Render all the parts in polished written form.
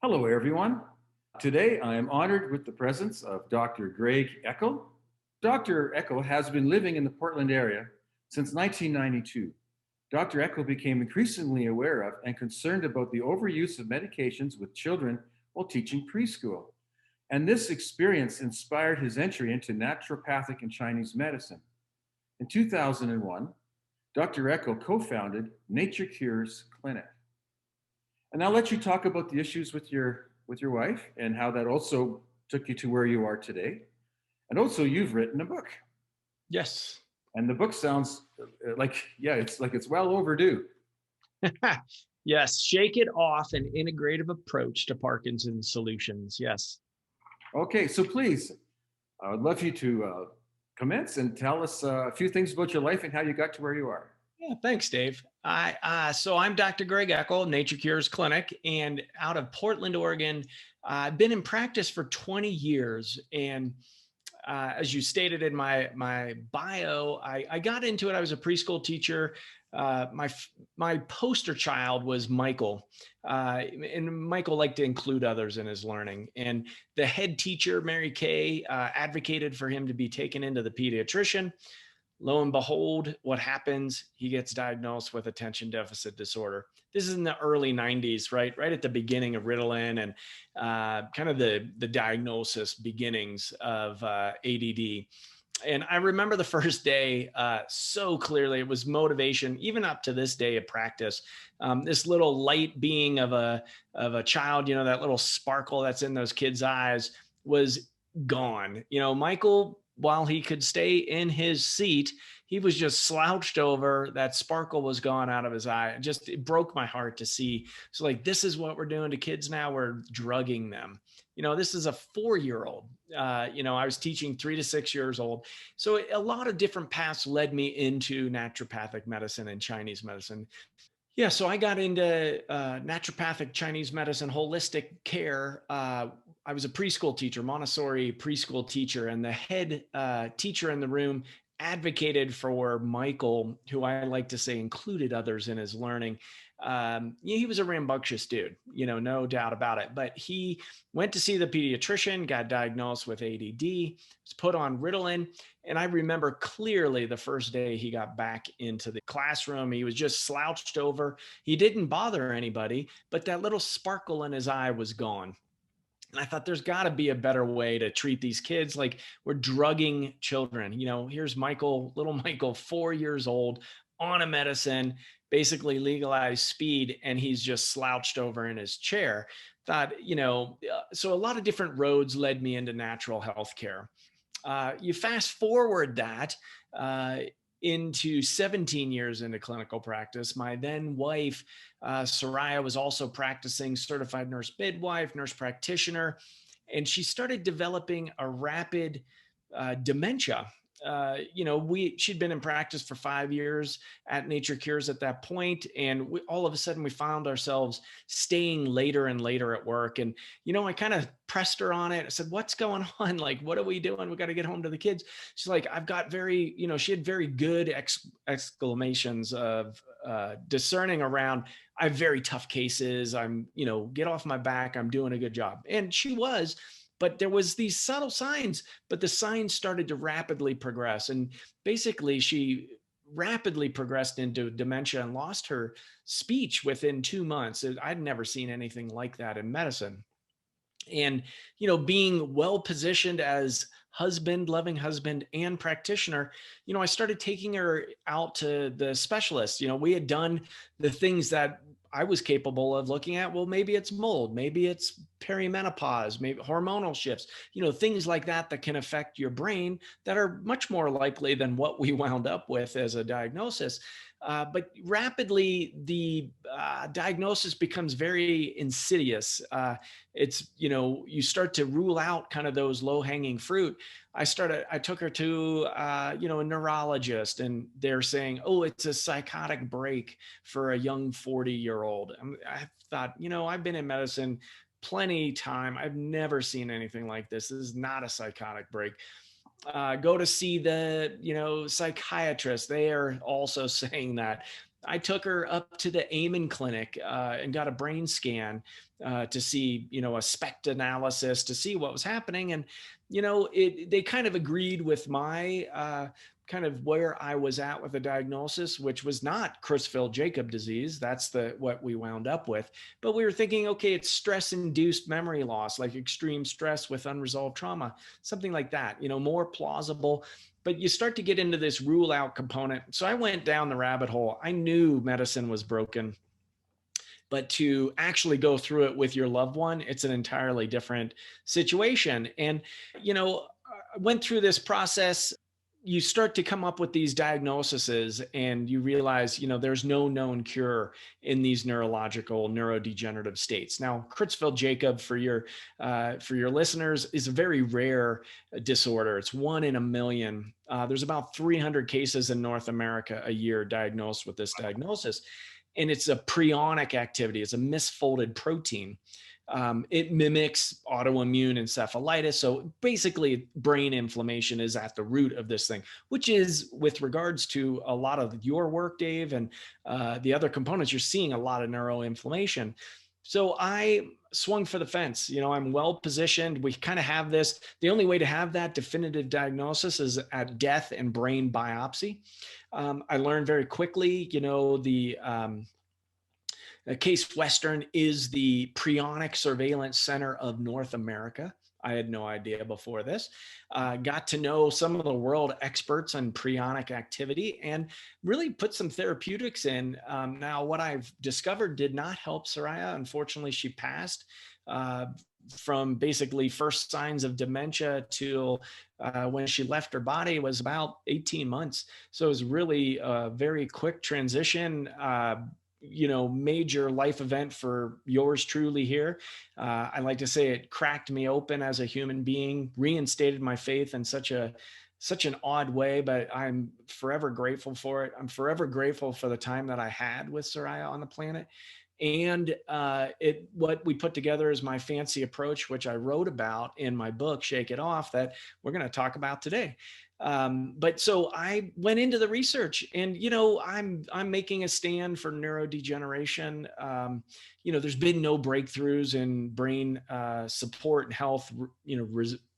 Hello, everyone. Today, I am honored with the presence of Dr. Greg Eckel. Dr. Eckel has been living in the Portland area since 1992. Dr. Eckel became increasingly aware of and concerned about the overuse of medications with children while teaching preschool. And this experience inspired his entry into naturopathic and Chinese medicine. In 2001, Dr. Eckel co founded Nature Cures Clinic. And I'll let you talk about the issues with your wife and how that also took you to where you are today. And also, you've written a book, Yes. and the book sounds it's well overdue. Yes. Shake it off, an integrative approach to Parkinson's solutions. Yes. Okay, so please, I would love you to commence and tell us a few things about your life and how you got to where you are. Yeah. Thanks, Dave. So I'm Dr. Greg Eckel, Nature Cures Clinic, and out of Portland, Oregon. I've been in practice for 20 years. And as you stated in my bio, I got into it. I was a preschool teacher. My poster child was Michael, and Michael liked to include others in his learning. And the head teacher, Mary Kay, advocated for him to be taken into the pediatrician. Lo and behold, what happens? He gets diagnosed with attention deficit disorder. This is in the early 90s, right? Right at the beginning of Ritalin and kind of the diagnosis beginnings of ADD. And I remember the first day so clearly. It was motivation, even up to this day of practice. This little light being of a child, that little sparkle that's in those kids' eyes was gone. Michael, while he could stay in his seat, he was just slouched over. That sparkle was gone out of his eye. It broke my heart to see. So, like, this is what we're doing to kids now. We're drugging them. This is a 4-year-old. I was teaching 3 to 6 years old. So a lot of different paths led me into naturopathic medicine and Chinese medicine. Yeah, so I got into naturopathic Chinese medicine, holistic care. I was a preschool teacher, Montessori preschool teacher, and the head teacher in the room advocated for Michael, who I like to say included others in his learning. He was a rambunctious dude, no doubt about it. But he went to see the pediatrician, got diagnosed with ADD, was put on Ritalin. And I remember clearly the first day he got back into the classroom, he was just slouched over. He didn't bother anybody, but that little sparkle in his eye was gone. And I thought there's got to be a better way to treat these kids. Like, we're drugging children. Here's Michael, little Michael, 4 years old, on a medicine, basically legalized speed, and he's just slouched over in his chair. So a lot of different roads led me into natural health care. You fast forward that into 17 years into clinical practice. My then wife, Soraya, was also practicing, certified nurse midwife, nurse practitioner, and she started developing a rapid dementia. She'd been in practice for 5 years at Nature Cures at that point, and all of a sudden we found ourselves staying later and later at work. And I kind of pressed her on it. I said, "What's going on? Like, what are we doing? We got to get home to the kids." She's like, "I've got very," she had very good exclamations of discerning around, "I have very tough cases. I'm, get off my back. I'm doing a good job," and she was. But there was these subtle signs, but the signs started to rapidly progress. And basically, she rapidly progressed into dementia and lost her speech within 2 months. I'd never seen anything like that in medicine. And being well positioned as husband, loving husband, and practitioner, I started taking her out to the specialists. We had done the things that I was capable of looking at. Well, maybe it's mold, maybe it's perimenopause, maybe hormonal shifts, things like that can affect your brain, that are much more likely than what we wound up with as a diagnosis. But rapidly, the diagnosis becomes very insidious. You start to rule out kind of those low hanging fruit. I took her to, a neurologist, and they're saying, "Oh, it's a psychotic break for a young 40-year-old." I thought, I've been in medicine plenty time. I've never seen anything like this. This is not a psychotic break. Go to see the, psychiatrist. They are also saying that. I took her up to the Amen Clinic and got a brain scan to see, a SPECT analysis to see what was happening. And, they kind of agreed with my kind of where I was at with the diagnosis, which was not Creutzfeldt-Jakob disease. That's what we wound up with. But we were thinking, okay, it's stress-induced memory loss, like extreme stress with unresolved trauma, something like that, more plausible. But you start to get into this rule out component. So I went down the rabbit hole. I knew medicine was broken, but to actually go through it with your loved one, it's an entirely different situation. And, I went through this process. You start to come up with these diagnoses and you realize, there's no known cure in these neurological neurodegenerative states. Now, Creutzfeldt-Jakob, for your listeners, is a very rare disorder. It's 1 in a million. There's about 300 cases in North America a year diagnosed with this diagnosis. And it's a prionic activity. It's a misfolded protein. It mimics autoimmune encephalitis. So basically, brain inflammation is at the root of this thing, which is, with regards to a lot of your work, Dave, and the other components, you're seeing a lot of neuroinflammation. So I swung for the fence. I'm well positioned. We kind of have this. The only way to have that definitive diagnosis is at death and brain biopsy. I learned very quickly, Case Western is the Prionic Surveillance Center of North America. I had no idea before this. Got to know some of the world experts on prionic activity and really put some therapeutics in. Now, what I've discovered did not help Soraya. Unfortunately, she passed from basically first signs of dementia to when she left her body was about 18 months. So it was really a very quick transition. Major life event for yours truly here. I like to say it cracked me open as a human being, reinstated my faith in such an odd way, but I'm forever grateful for it. I'm forever grateful for the time that I had with Soraya on the planet. And what we put together is my fancy approach, which I wrote about in my book, Shake It Off, that we're going to talk about today. But so I went into the research and, I'm making a stand for neurodegeneration. There's been no breakthroughs in brain support and health,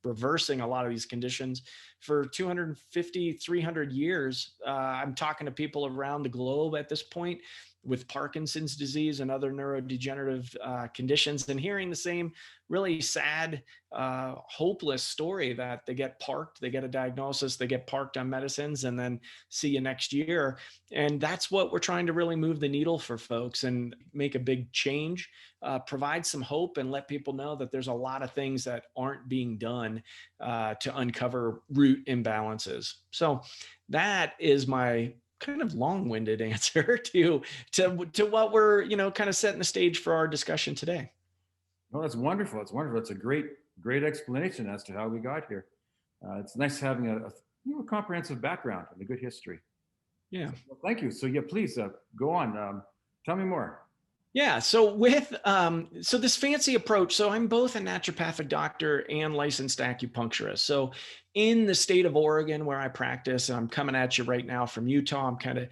reversing a lot of these conditions for 250, 300 years. I'm talking to people around the globe at this point with Parkinson's disease and other neurodegenerative conditions, and hearing the same really sad, hopeless story that they get parked, they get a diagnosis, they get parked on medicines, and then see you next year. And that's what we're trying to really move the needle for folks and make a big change, provide some hope, and let people know that there's a lot of things that aren't being done to uncover root imbalances. So that is my kind of long-winded answer to what we're kind of setting the stage for our discussion today. Oh, that's wonderful. It's wonderful. It's a great explanation as to how we got here. It's nice having a comprehensive background and a good history. Yeah. So, well, thank you. So yeah, please go on. Tell me more. Yeah. So so this fancy approach, so I'm both a naturopathic doctor and licensed acupuncturist. So in the state of Oregon where I practice, and I'm coming at you right now from Utah, I'm kind of,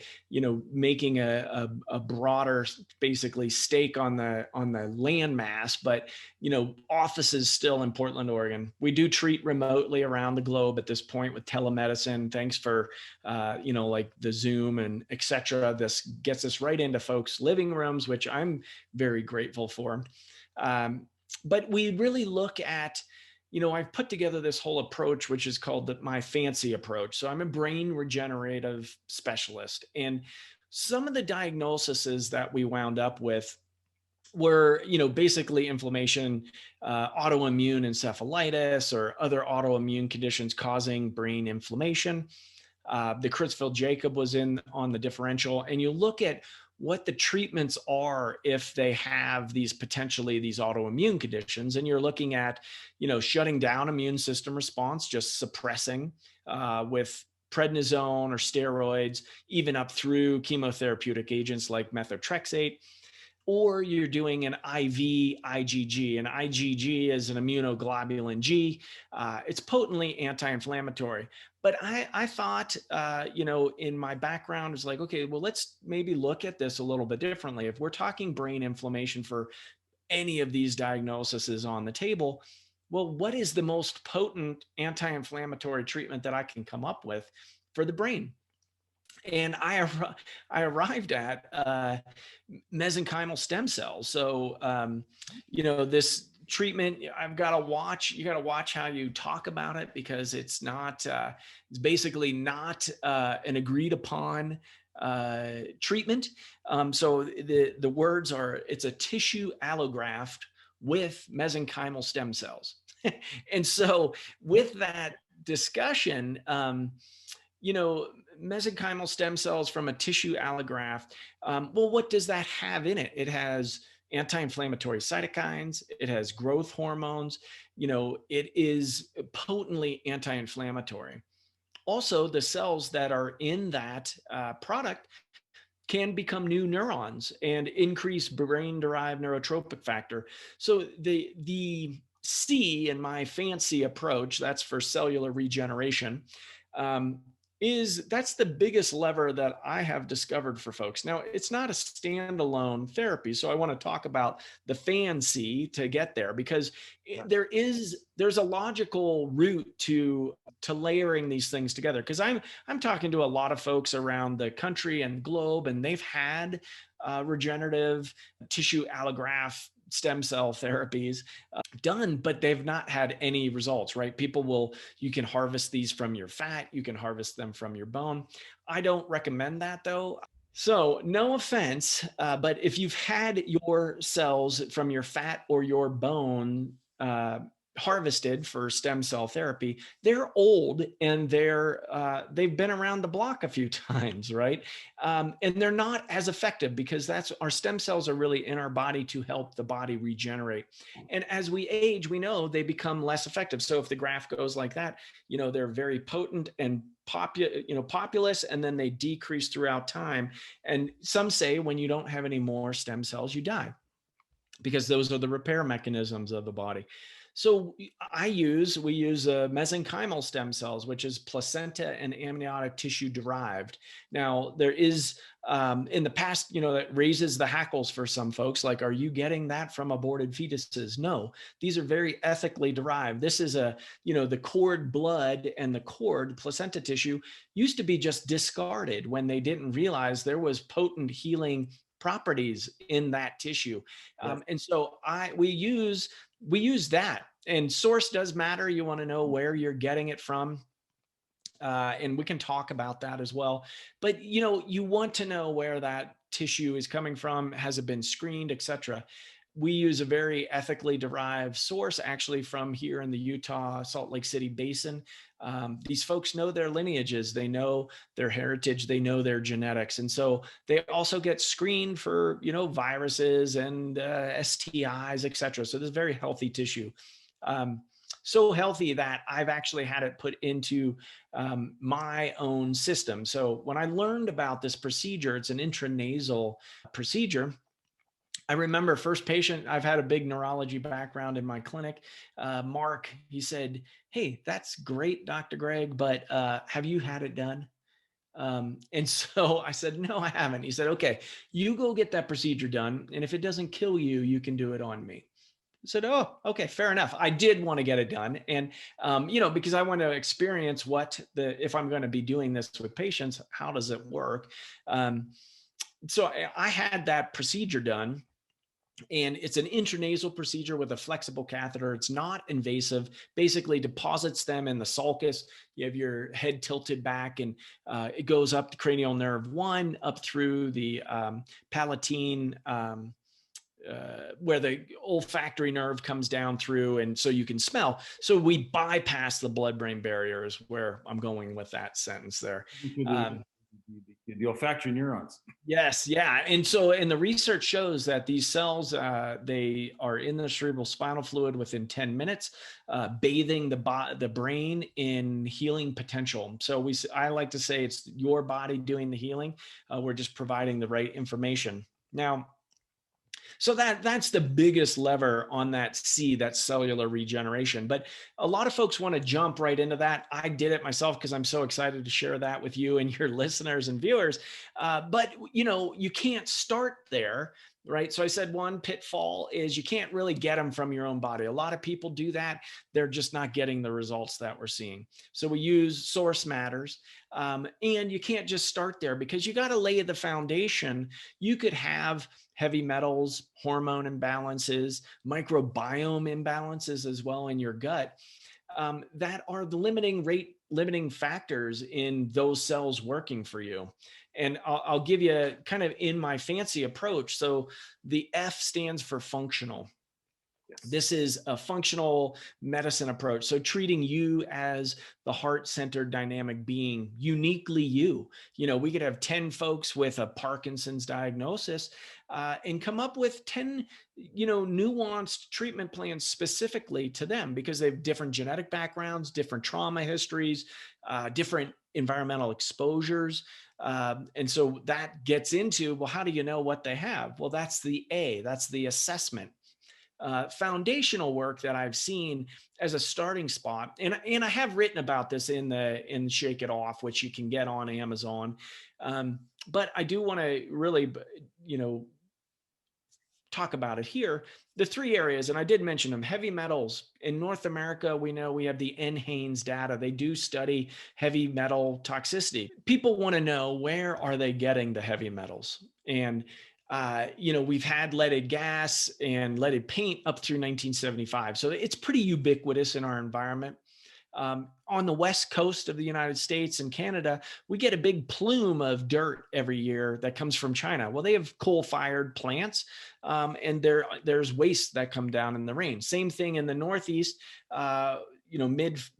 making a broader, basically stake on the land mass, but, offices still in Portland, Oregon. We do treat remotely around the globe at this point with telemedicine. Thanks for, like the Zoom and et cetera. This gets us right into folks' living rooms, which I'm very grateful for. But we really look at, I've put together this whole approach, which is called my fancy approach. So I'm a brain regenerative specialist. And some of the diagnoses that we wound up with were, basically inflammation, autoimmune encephalitis, or other autoimmune conditions causing brain inflammation. The Creutzfeldt-Jakob was on the differential. And you look at what the treatments are if they have these autoimmune conditions, and you're looking at, shutting down immune system response, just suppressing with prednisone or steroids, even up through chemotherapeutic agents like methotrexate. Or you're doing an IV IgG. An IgG is an immunoglobulin G. It's potently anti-inflammatory. But I thought, in my background, it's like, okay, well, let's maybe look at this a little bit differently. If we're talking brain inflammation for any of these diagnoses on the table, well, what is the most potent anti-inflammatory treatment that I can come up with for the brain? And I arrived at mesenchymal stem cells. So, this treatment, I've got to watch. You got to watch how you talk about it, because it's not. It's basically not an agreed upon treatment. So the words are, it's a tissue allograft with mesenchymal stem cells. And so with that discussion, you know, mesenchymal stem cells from a tissue allograft. Well, what does that have in it? It has anti-inflammatory cytokines. It has growth hormones. It is potently anti-inflammatory. Also, the cells that are in that product can become new neurons and increase brain-derived neurotropic factor. So the C in my fancy approach, that's for cellular regeneration, um, that's the biggest lever that I have discovered for folks. Now, it's not a standalone therapy, so I want to talk about the fancy to get there, because there's a logical route to layering these things together. Because I'm talking to a lot of folks around the country and globe, and they've had regenerative tissue allograft stem cell therapies done, but they've not had any results, right? You can harvest these from your fat, you can harvest them from your bone. I don't recommend that, though. So, no offense, but if you've had your cells from your fat or your bone harvested for stem cell therapy, they're old, and they've been around the block a few times, right? And they're not as effective, because our stem cells are really in our body to help the body regenerate. And as we age, we know they become less effective. So if the graph goes like that, they're very potent and populous, and then they decrease throughout time. And some say when you don't have any more stem cells, you die, because those are the repair mechanisms of the body. So we use mesenchymal stem cells, which is placenta and amniotic tissue derived. Now, there is in the past, that raises the hackles for some folks. Like, are you getting that from aborted fetuses? No, these are very ethically derived. This is the cord blood and the cord placenta tissue used to be just discarded when they didn't realize there was potent healing properties in that tissue. And so we use that. And source does matter. You want to know where you're getting it from. And we can talk about that as well. But you want to know where that tissue is coming from. Has it been screened, etc.? We use a very ethically derived source, actually, from here in the Utah Salt Lake City basin. These folks know their lineages, they know their heritage, they know their genetics. And so they also get screened for, viruses and STIs, et cetera. So this is very healthy tissue. So healthy that I've actually had it put into my own system. So when I learned about this procedure, it's an intranasal procedure. I remember first patient, I've had a big neurology background in my clinic. Mark, he said, "Hey, that's great, Dr. Greg, but have you had it done?" And so I said, "No, I haven't." He said, "Okay, you go get that procedure done. And if it doesn't kill you, you can do it on me." I said, "Oh, okay, fair enough." I did want to get it done. And, because I want to experience if I'm going to be doing this with patients, how does it work? So I had that procedure done. And it's an intranasal procedure with a flexible catheter. It's not invasive, basically deposits them in the sulcus. You have your head tilted back, and it goes up the cranial nerve 1, up through the palatine, where the olfactory nerve comes down through, and so you can smell. So we bypass the blood-brain barrier, is where I'm going with that sentence there. The olfactory neurons. Yes, yeah. And the research shows that these cells, they are in the cerebral spinal fluid within 10 minutes, bathing the brain in healing potential. So I like to say it's your body doing the healing. We're just providing the right information. Now, So that's the biggest lever on that C, that cellular regeneration. But a lot of folks want to jump right into that. I did it myself because I'm so excited to share that with you and your listeners and viewers. But you can't start there, right? So I said one pitfall is you can't really get them from your own body. A lot of people do that. They're just not getting the results that we're seeing. So we use source matters. And you can't just start there because you got to lay the foundation. You could have heavy metals, hormone imbalances, microbiome imbalances as well in your gut, that are the limiting factors in those cells working for you. And I'll give you kind of in my fancy approach. So the F stands for functional. Yes. This is a functional medicine approach. So treating you as the heart-centered dynamic being, uniquely you. We could have 10 folks with a Parkinson's diagnosis and come up with 10, nuanced treatment plans specifically to them because they have different genetic backgrounds, different trauma histories, different environmental exposures. And so that gets into, well, how do you know what they have? Well, that's the A, that's the assessment. Foundational work that I've seen as a starting spot, and I have written about this in Shake It Off, which you can get on Amazon. But I do want to really, talk about it here. The three areas, and I did mention them: heavy metals. In North America, we know we have the NHANES data. They do study heavy metal toxicity. People want to know, where are they getting the heavy metals? And we've had leaded gas and leaded paint up through 1975. So it's pretty ubiquitous in our environment. On the West Coast of the United States and Canada, we get a big plume of dirt every year that comes from China. Well, they have coal-fired plants, and there's waste that come down in the rain. Same thing in the Northeast.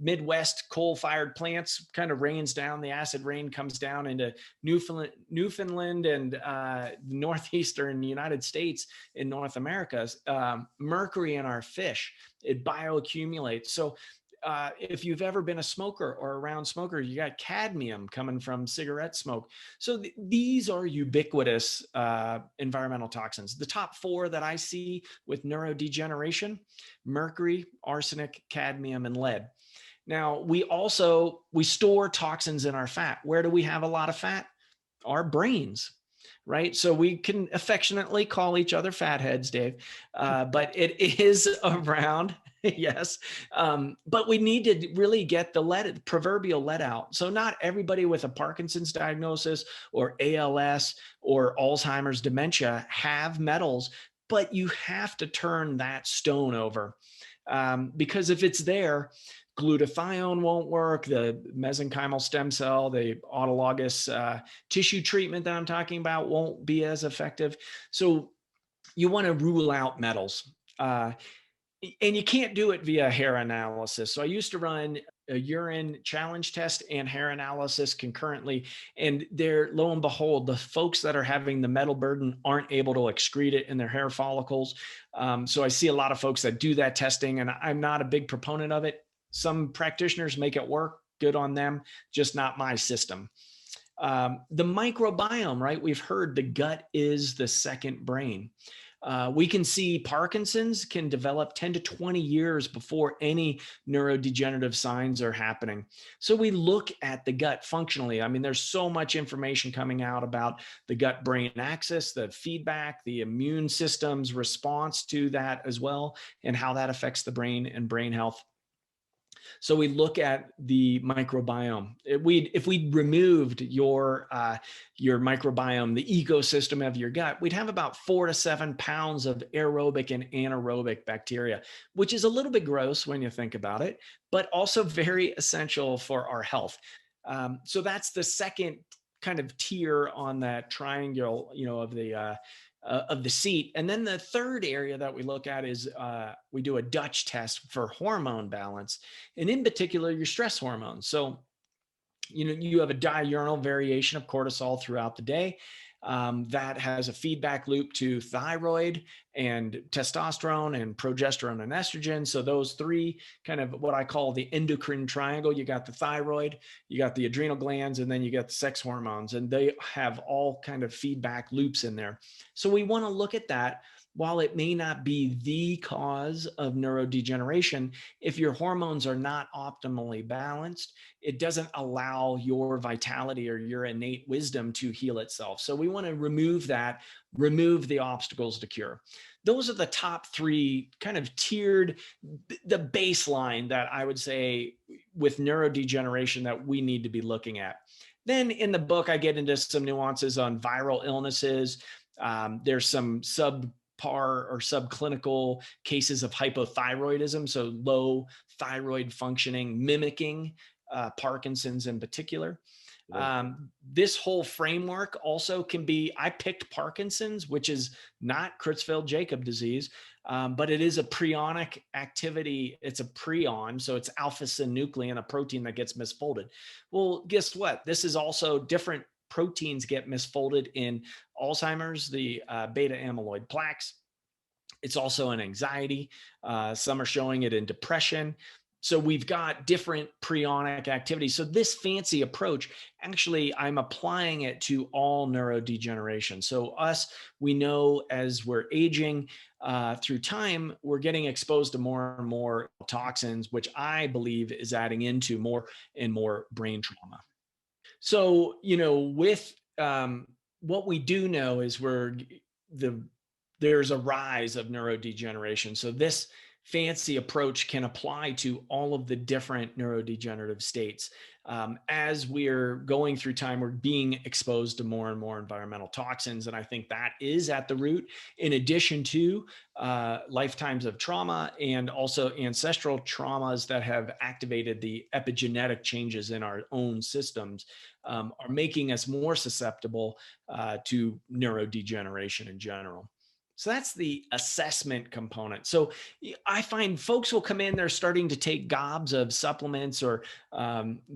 Midwest coal-fired plants kind of rains down. The acid rain comes down into Newfoundland and the northeastern United States in North America. Mercury in our fish, it bioaccumulates. So if you've ever been a smoker or around smokers, you got cadmium coming from cigarette smoke. So these are ubiquitous environmental toxins. The top four that I see with neurodegeneration: mercury, arsenic, cadmium, and lead. Now, we store toxins in our fat. Where do we have a lot of fat? Our brains. Right. So we can affectionately call each other fatheads, Dave, but it is around. Yes. But we need to really get the proverbial lead out. So not everybody with a Parkinson's diagnosis or ALS or Alzheimer's dementia have metals, but you have to turn that stone over. Because if it's there, glutathione won't work, the mesenchymal stem cell, the autologous tissue treatment that I'm talking about won't be as effective. So you want to rule out metals. And you can't do it via hair analysis. So I used to run a urine challenge test and hair analysis concurrently. And there, lo and behold, the folks that are having the metal burden aren't able to excrete it in their hair follicles. So I see a lot of folks that do that testing, and I'm not a big proponent of it. Some practitioners make it work, good on them, just not my system. The microbiome, right? We've heard the gut is the second brain. We can see Parkinson's can develop 10 to 20 years before any neurodegenerative signs are happening. So we look at the gut functionally. I mean, there's so much information coming out about the gut-brain axis, the feedback, the immune system's response to that as well, and how that affects the brain and brain health. So we look at the microbiome. If we removed your microbiome, the ecosystem of your gut, we'd have about 4 to 7 pounds of aerobic and anaerobic bacteria, which is a little bit gross when you think about it, but also very essential for our health. So that's the second kind of tier on that triangle, of the seat. And then the third area that we look at is we do a Dutch test for hormone balance, and in particular, your stress hormones. So, you have a diurnal variation of cortisol throughout the day. That has a feedback loop to thyroid and testosterone and progesterone and estrogen. So those three, kind of what I call the endocrine triangle. You got the thyroid, you got the adrenal glands, and then you get the sex hormones, and they have all kind of feedback loops in there. So we want to look at that. while it may not be the cause of neurodegeneration, if your hormones are not optimally balanced, it doesn't allow your vitality or your innate wisdom to heal itself. So we want to remove that, remove the obstacles to cure. Those are the top three kind of tiered, the baseline that I would say with neurodegeneration that we need to be looking at. Then in the book, I get into some nuances on viral illnesses. There's some subpar or subclinical cases of hypothyroidism, so low thyroid functioning, mimicking Parkinson's in particular. This whole framework also can be, I picked Parkinson's, which is not Creutzfeldt-Jakob disease, but it is a prionic activity. It's a prion, so it's alpha synuclein, a protein that gets misfolded. Well, guess what? This is also different proteins get misfolded in Alzheimer's, the beta amyloid plaques. It's also an anxiety. Some are showing it in depression. So we've got different prionic activities. So this fancy approach, actually, I'm applying it to all neurodegeneration. So we know as we're aging through time, we're getting exposed to more and more toxins, which I believe is adding into more and more brain trauma. So, with what we do know is there's a rise of neurodegeneration. So this fancy approach can apply to all of the different neurodegenerative states. As we're going through time, we're being exposed to more and more environmental toxins. And I think that is at the root, in addition to lifetimes of trauma and also ancestral traumas that have activated the epigenetic changes in our own systems, are making us more susceptible to neurodegeneration in general. So that's the assessment component. So I find folks will come in, they're starting to take gobs of supplements or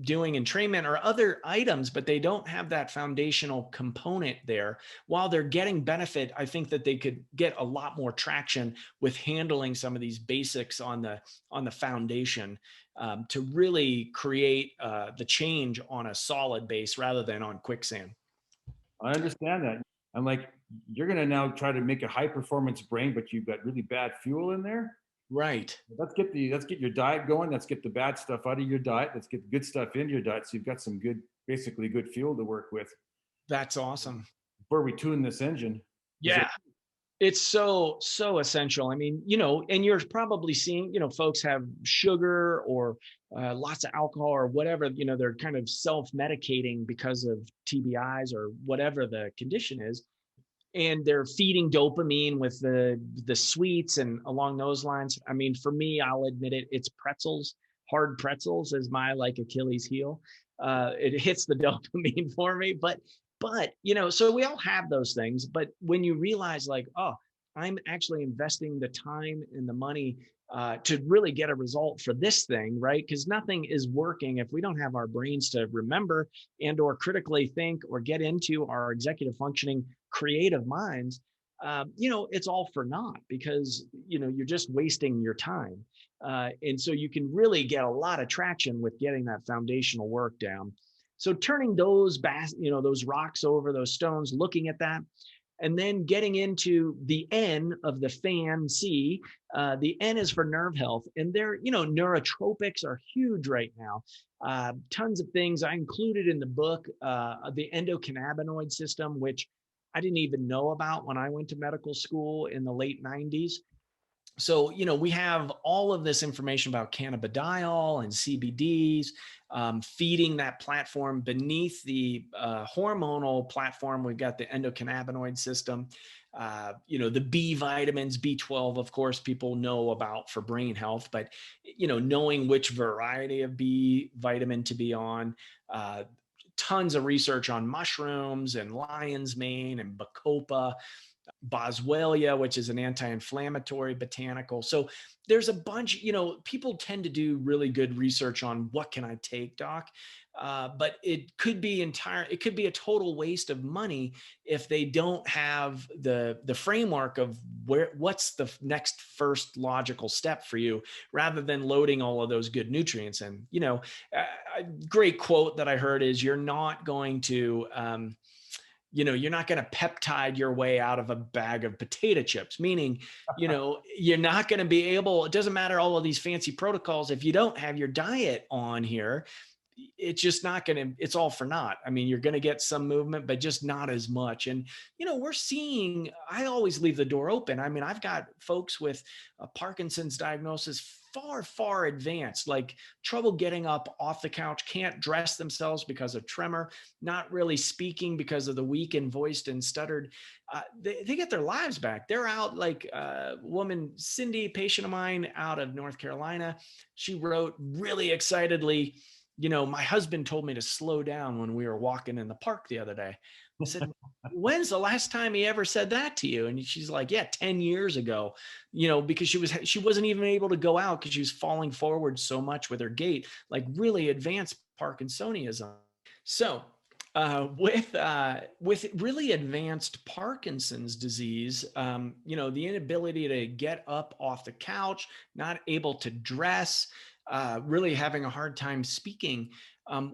doing entrainment or other items, but they don't have that foundational component there. While they're getting benefit, I think that they could get a lot more traction with handling some of these basics on the foundation to really create the change on a solid base rather than on quicksand. I understand that. I'm like, you're going to now try to make a high performance brain, but you've got really bad fuel in there. Right. Let's get your diet going. Let's get the bad stuff out of your diet. Let's get the good stuff into your diet. So you've got some good, basically good fuel to work with That's awesome. before we tune this engine. Yeah. It's so essential. I mean, and you're probably seeing, folks have sugar or lots of alcohol or whatever, they're kind of self-medicating because of TBIs or whatever the condition is. And they're feeding dopamine with the sweets and along those lines. I mean, for me, I'll admit it, it's pretzels. Hard pretzels is my like Achilles heel. It hits the dopamine for me, but so we all have those things. But when you realize like, oh, I'm actually investing the time and the money to really get a result for this thing, right? Because nothing is working if we don't have our brains to remember and or critically think or get into our executive functioning creative minds. It's all for naught because you're just wasting your time. And so you can really get a lot of traction with getting that foundational work down. So turning those those rocks over, those stones, looking at that, and then getting into the N of the FAN-C. The N is for nerve health, and neurotropics are huge right now. Tons of things I included in the book, the endocannabinoid system, which I didn't even know about when I went to medical school in the late 90s. So, we have all of this information about cannabidiol and CBDs, feeding that platform beneath the hormonal platform. We've got the endocannabinoid system, the B vitamins, B12, of course, people know about for brain health, but, knowing which variety of B vitamin to be on, tons of research on mushrooms and lion's mane and bacopa, boswellia, which is an anti-inflammatory botanical. So there's a bunch, people tend to do really good research on what can I take, doc? But it could be a total waste of money if they don't have the framework of what's the next first logical step for you, rather than loading all of those good nutrients in. A great quote that I heard is, you're not going to you're not going to peptide your way out of a bag of potato chips, meaning, you're not going to be able, it doesn't matter all of these fancy protocols. If you don't have your diet on here, it's just not going to, it's all for naught. I mean, you're going to get some movement, but just not as much. And, we're seeing, I always leave the door open. I mean, I've got folks with a Parkinson's diagnosis far, far advanced, like trouble getting up off the couch, can't dress themselves because of tremor, not really speaking because of the weakened, voiced, and stuttered. They get their lives back. They're out, like woman, Cindy, patient of mine out of North Carolina. She wrote really excitedly, my husband told me to slow down when we were walking in the park the other day. I said, when's the last time he ever said that to you? And she's like, yeah, 10 years ago, because she wasn't even able to go out because she was falling forward so much with her gait, like really advanced Parkinsonism. So with really advanced Parkinson's disease, the inability to get up off the couch, not able to dress, really having a hard time speaking,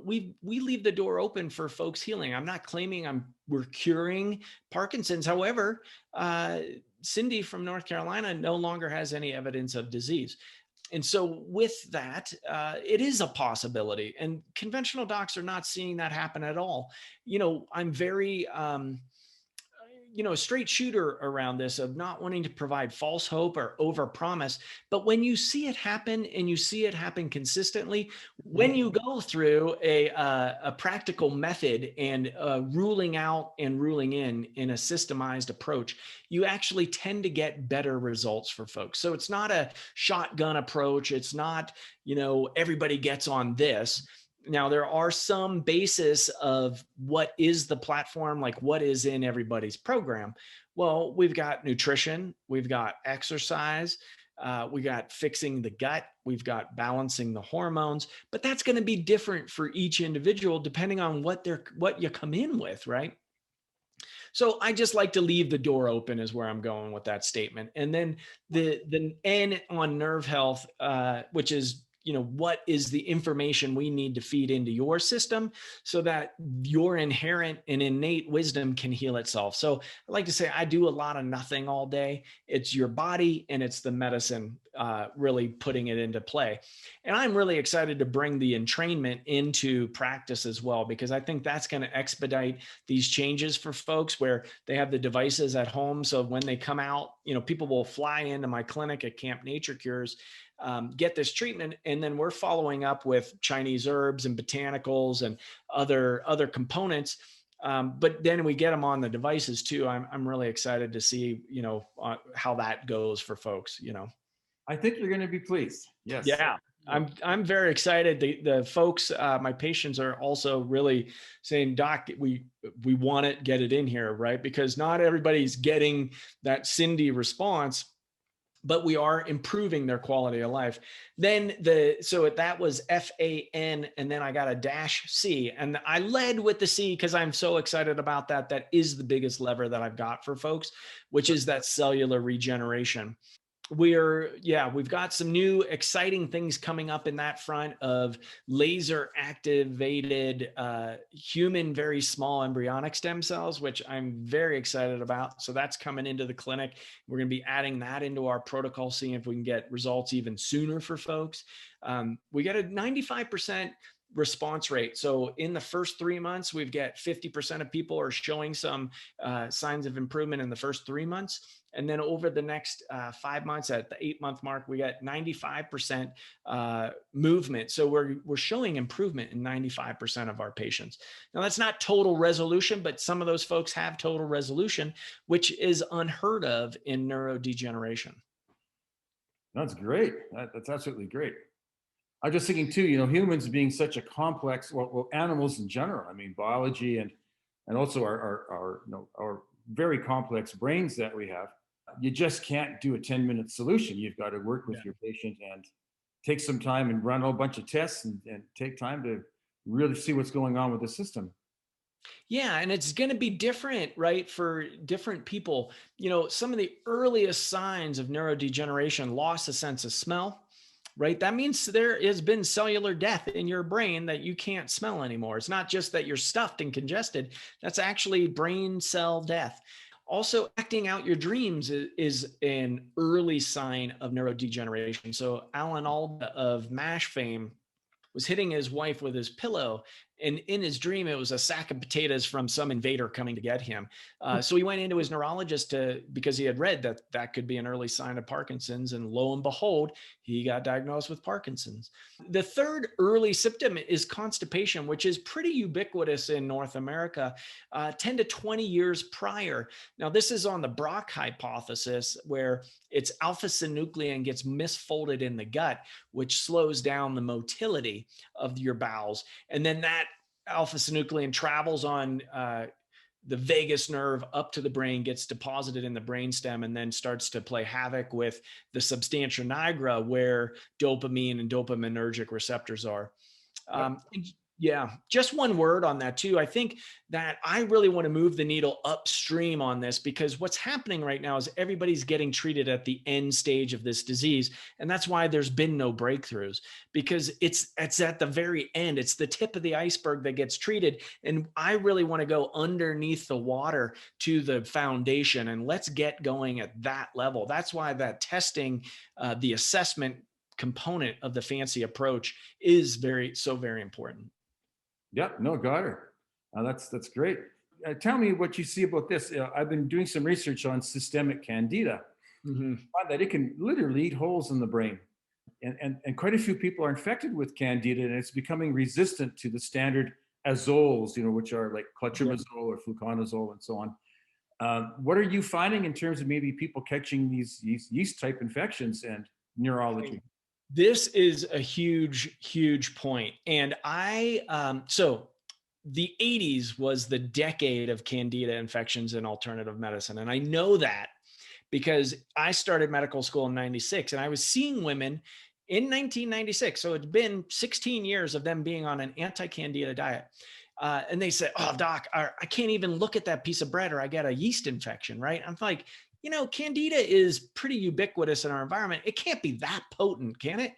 we leave the door open for folks healing. I'm not claiming we're curing Parkinson's. However, Cindy from North Carolina no longer has any evidence of disease. And so with that, it is a possibility. And conventional docs are not seeing that happen at all. I'm very, a straight shooter around this of not wanting to provide false hope or overpromise. But when you see it happen and you see it happen consistently, when you go through a practical method and ruling out and ruling in a systemized approach, you actually tend to get better results for folks. So it's not a shotgun approach. It's not, everybody gets on this. Now, there are some basis of what is the platform, like what is in everybody's program. Well, we've got nutrition, we've got exercise, we got fixing the gut, we've got balancing the hormones, but that's going to be different for each individual depending on what you come in with, right? So I just like to leave the door open is where I'm going with that statement. And then the N on nerve health, which is, what is the information we need to feed into your system so that your inherent and innate wisdom can heal itself. So I like to say I do a lot of nothing all day. It's your body and it's the medicine really putting it into play. And I'm really excited to bring the entrainment into practice as well, because I think that's going to expedite these changes for folks where they have the devices at home. So when they come out, people will fly into my clinic at Camp Nature Cures, get this treatment, and then we're following up with Chinese herbs and botanicals and other components. But then we get them on the devices too. I'm really excited to see, how that goes for folks, I think you're going to be pleased. Yes. Yeah. I'm very excited. The folks, my patients are also really saying, Doc, we want it, get it in here, right? Because not everybody's getting that Cindy response, but we are improving their quality of life. Then so that was FAN, and then I got a -C, and I led with the C because I'm so excited about that. That is the biggest lever that I've got for folks, which is that cellular regeneration. We've got some new exciting things coming up in that front of laser activated human, very small embryonic stem cells, which I'm very excited about. So that's coming into the clinic. We're going to be adding that into our protocol, seeing if we can get results even sooner for folks. We get a 95% response rate. So in the first 3 months, we've got 50% of people are showing some signs of improvement in the first 3 months. And then over the next 5 months, at the 8-month mark, we got 95% movement. So we're showing improvement in 95% of our patients. Now, that's not total resolution, but some of those folks have total resolution, which is unheard of in neurodegeneration. That's great. That's absolutely great. I'm just thinking too, humans being such a complex, well, animals in general. I mean, biology and also our very complex brains that we have. You just can't do a 10-minute solution. You've got to work with your patient and take some time and run a whole bunch of tests and take time to really see what's going on with the system. Yeah, and it's going to be different, right, for different people. Some of the earliest signs of neurodegeneration: loss of sense of smell, right? That means there has been cellular death in your brain that you can't smell anymore. It's not just that you're stuffed and congested, that's actually brain cell death. Also, acting out your dreams is an early sign of neurodegeneration. So, Alan Alda of MASH fame was hitting his wife with his pillow. And in his dream, it was a sack of potatoes from some invader coming to get him. So he went into his neurologist because he had read that that could be an early sign of Parkinson's. And lo and behold, he got diagnosed with Parkinson's. The third early symptom is constipation, which is pretty ubiquitous in North America 10 to 20 years prior. Now, this is on the Brock hypothesis, where its alpha synuclein gets misfolded in the gut, which slows down the motility of your bowels. And then that alpha synuclein travels on the vagus nerve up to the brain, gets deposited in the brainstem, and then starts to play havoc with the substantia nigra, where dopamine and dopaminergic receptors are. Um, yeah, just one word on that too. I think that I really want to move the needle upstream on this, because what's happening right now is everybody's getting treated at the end stage of this disease. And that's why there's been no breakthroughs, because it's at the very end. It's the tip of the iceberg that gets treated. And I really want to go underneath the water to the foundation, and let's get going at that level. That's why that testing, the assessment component of the fancy approach is very important. Yep, no, got her. That's great. Tell me what you see about this. I've been doing some research on systemic candida. Mm-hmm. I find that it can literally eat holes in the brain. And quite a few people are infected with candida, and it's becoming resistant to the standard azoles, which are like clotrimazole or fluconazole and so on. What are you finding in terms of maybe people catching these yeast type infections and neurology? This is a huge point. And so the 80s was the decade of candida infections in alternative medicine. And I know that because I started medical school in 96, and I was seeing women in 1996. So it's been 16 years of them being on an anti-candida diet. And they said, "Oh, doc, I can't even look at that piece of bread or I get a yeast infection," right? I'm like, candida is pretty ubiquitous in our environment. It can't be that potent, can it?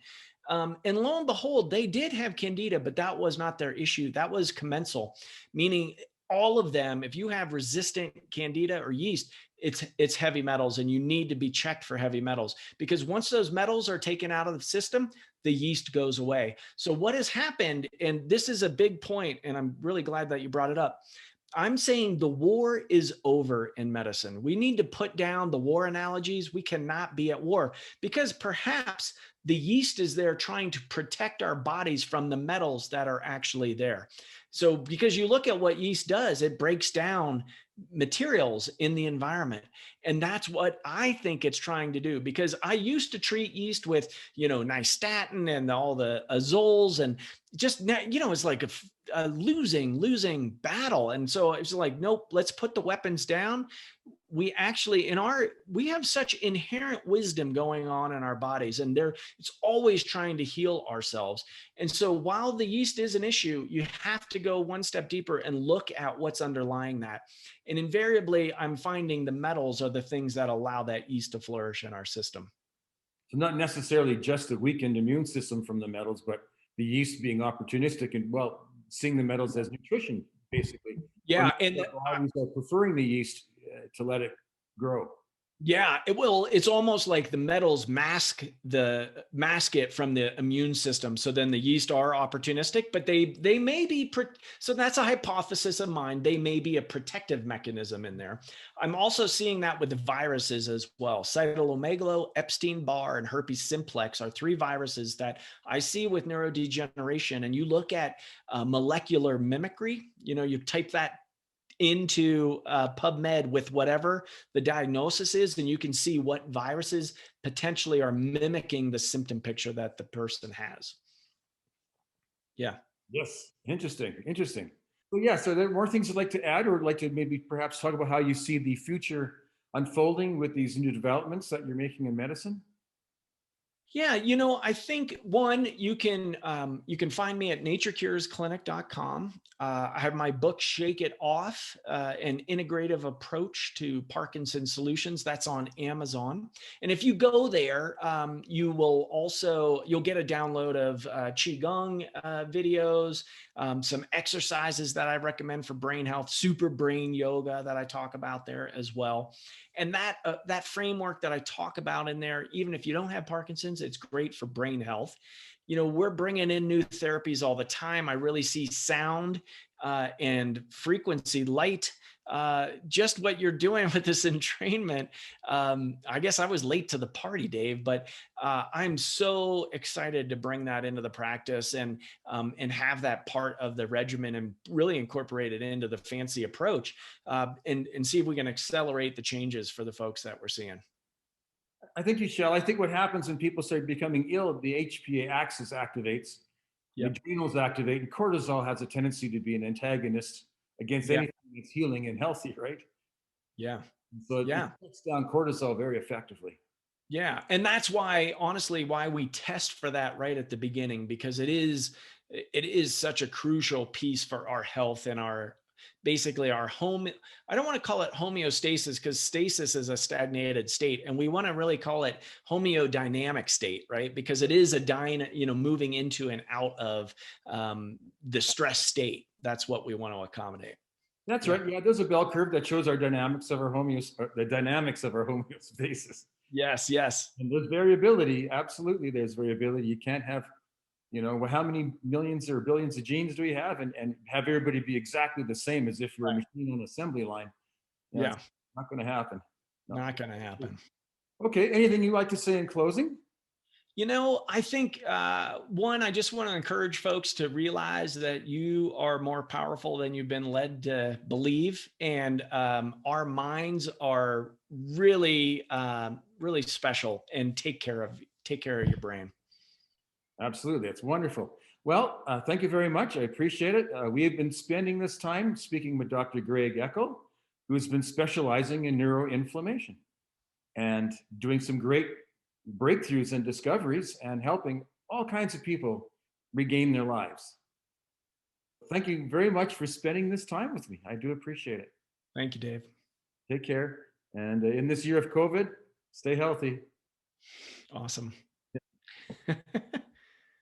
And lo and behold, they did have candida, but that was not their issue. That was commensal, meaning all of them, if you have resistant candida or yeast, it's heavy metals, and you need to be checked for heavy metals, because once those metals are taken out of the system, the yeast goes away. So what has happened, and this is a big point, and I'm really glad that you brought it up. I'm saying the war is over in medicine. We need to put down the war analogies. We cannot be at war, because perhaps the yeast is there trying to protect our bodies from the metals that are actually there. So because you look at what yeast does, it breaks down materials in the environment. And that's what I think it's trying to do, because I used to treat yeast with, nystatin and all the azoles, and just, it's like a losing battle. And so it's like, nope, let's put the weapons down. We actually we have such inherent wisdom going on in our bodies, and it's always trying to heal ourselves. And so while the yeast is an issue, you have to go one step deeper and look at what's underlying that. And invariably, I'm finding the metals are the things that allow that yeast to flourish in our system. So not necessarily just the weakened immune system from the metals, but the yeast being opportunistic and, well, seeing the metals as nutrition, basically. Yeah, Or and bodies are preferring the yeast to let it grow. yeah, it will. It's almost like the metals mask it from the immune system. So then the yeast are opportunistic, but they may be. So that's a hypothesis of mine. They may be a protective mechanism in there. I'm also seeing that with the viruses as well. Cytomegalo, Epstein-Barr, and herpes simplex are three viruses that I see with neurodegeneration. And you look at molecular mimicry. You type that into PubMed with whatever the diagnosis is, and you can see what viruses potentially are mimicking the symptom picture that the person has. Yeah. Yes. Interesting. Well, yeah. So there are more things you'd like to add, or like to maybe perhaps talk about how you see the future unfolding with these new developments that you're making in medicine? Yeah, I think one, you can find me at naturecuresclinic.com. I have my book "Shake It Off: An Integrative Approach to Parkinson's Solutions." That's on Amazon. And if you go there, you'll get a download of qigong videos, some exercises that I recommend for brain health, super brain yoga that I talk about there as well. And that framework that I talk about in there, even if you don't have Parkinson's, it's great for brain health. We're bringing in new therapies all the time. I really see sound and frequency, light, just what you're doing with this entrainment. I guess I was late to the party, Dave, but I'm so excited to bring that into the practice and have that part of the regimen and really incorporate it into the fancy approach, and see if we can accelerate the changes for the folks that we're seeing. I think you shall. I think what happens when people start becoming ill, the HPA axis activates, the Yep. adrenals activate, and cortisol has a tendency to be an antagonist against Yeah. anything that's healing and healthy, right? Yeah. And so it Yeah. cuts down cortisol very effectively. Yeah. And that's why, honestly, why we test for that right at the beginning, because it is such a crucial piece for our health and our basically our home. I don't want to call it homeostasis because stasis is a stagnated state. And we want to really call it homeodynamic state, right? Because it is moving into and out of the stress state. That's what we want to accommodate. That's Yeah. right. Yeah, there's a bell curve that shows our dynamics of our the dynamics of our homeostasis. Yes. Yes. And there's variability. Absolutely, there's variability. You can't have, well, how many millions or billions of genes do we have, and have everybody be exactly the same as if you're a Right. machine on an assembly line? Yeah, it's Yeah. not going to happen. No. Not going to happen. Okay. Anything you'd like to say in closing? I think one, I just want to encourage folks to realize that you are more powerful than you've been led to believe, and our minds are really, really special. And take care of your brain. Absolutely. It's wonderful. Well, thank you very much. I appreciate it. We have been spending this time speaking with Dr. Greg Eckel, who's been specializing in neuroinflammation and doing some great breakthroughs and discoveries and helping all kinds of people regain their lives. Thank you very much for spending this time with me. I do appreciate it. Thank you, Dave. Take care. And in this year of COVID, stay healthy. Awesome.